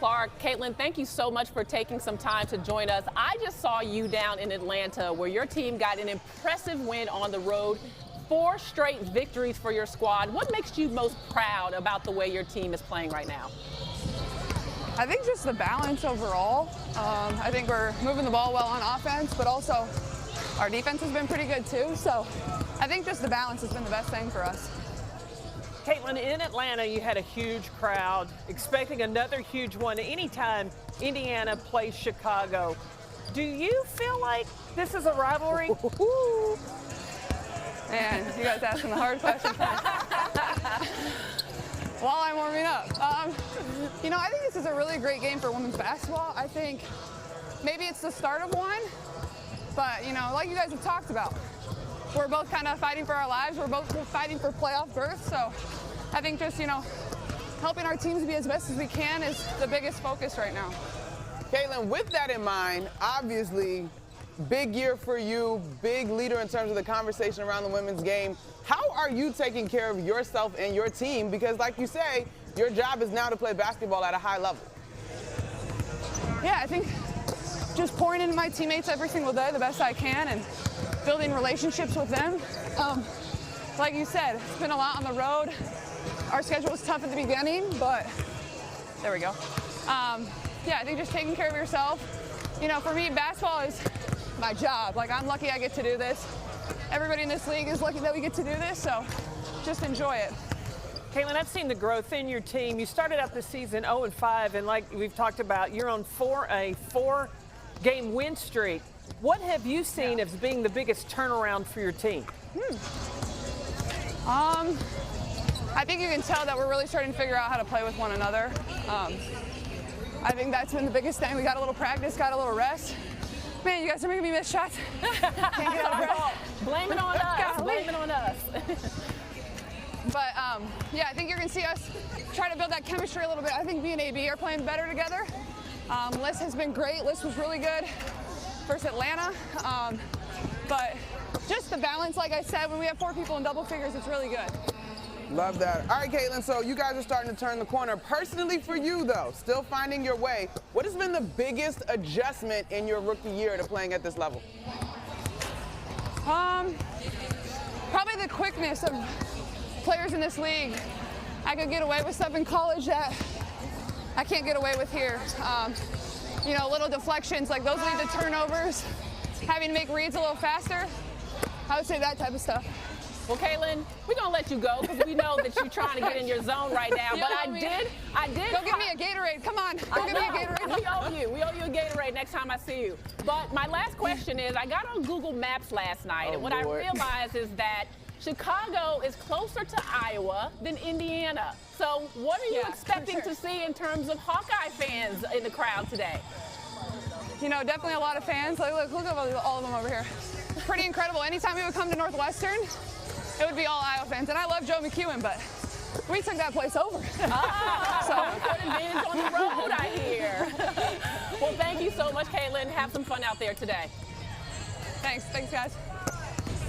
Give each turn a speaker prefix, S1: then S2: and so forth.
S1: Clark. Caitlin, thank you so much for taking some time to join us. I just saw you down in Atlanta where your team got an impressive win on the road. 4 straight victories for your squad. What makes you most proud about the way your team is playing right now?
S2: I think just the balance overall. I think we're moving the ball well on offense, but also our defense has been pretty good too. So I think just the balance has been the best thing for us.
S3: Caitlin, in Atlanta, you had a huge crowd, expecting another huge one anytime Indiana plays Chicago. Do you feel like this is a rivalry?
S2: Man, you guys asking the hard questions. While I'm warming up. You know, I think this is a really great game for women's basketball. I think maybe it's the start of one, but, you know, like you guys have talked about, we're both kind of fighting for our lives. We're both fighting for playoff berth. So I think just, you know, helping our teams be as best as we can is the biggest focus right now.
S4: Caitlin, with that in mind, obviously, big year for you, big leader in terms of the conversation around the women's game. How are you taking care of yourself and your team? Because like you say, your job is now to play basketball at a high level.
S2: Yeah, I think just pouring into my teammates every single day the best I can and building relationships with them. Like you said, it's been a lot on the road. Our schedule was tough at the beginning, but there we go. Yeah, I think just taking care of yourself. You know, for me, basketball is my job. Like, I'm lucky I get to do this. Everybody in this league is lucky that we get to do this, so just enjoy it.
S3: Caitlin, I've seen the growth in your team. You started out the season 0-5, and like we've talked about, you're on a 4-game win streak. What have you seen as being the biggest turnaround for your team?
S2: I think you can tell that we're really starting to figure out how to play with one another. I think that's been the biggest thing. We got a little practice, got a little rest. Man, you guys are making me miss shots. Can't get out of breath.
S1: Blame it on us. Blame it on us.
S2: But yeah, I think you're gonna see us try to build that chemistry a little bit. I think me and AB are playing better together. Liz has been great. Liz was really good versus Atlanta. But just the balance, like I said, when we have 4 people in double figures, it's really good.
S4: Love that. All right, Caitlin, so you guys are starting to turn the corner. Personally for you, though, still finding your way, what has been the biggest adjustment in your rookie year to playing at this level?
S2: Probably the quickness of players in this league. I could get away with stuff in college that I can't get away with here. You know, little deflections, like those lead to turnovers, having to make reads a little faster. I would say that type of stuff.
S1: Well, Caitlin, we're going to let you go because we know that you're trying to get in your zone right now. But I did.
S2: Go give me a Gatorade. Come on. Go give me a Gatorade.
S1: We owe you. We owe you a Gatorade next time I see you. But my last question is, I got on Google Maps last night, and what I realized is that Chicago is closer to Iowa than Indiana. So what are you expecting to see in terms of Hawkeye fans in the crowd today?
S2: You know, definitely a lot of fans. Like, look at all of them over here. Pretty incredible. Anytime we would come to Northwestern, it would be all Iowa fans. And I love Joe McEwen, but we took that place over.
S1: So good advantage on the road, I hear. Well, thank you so much, Caitlin. Have some fun out there today.
S2: Thanks, guys.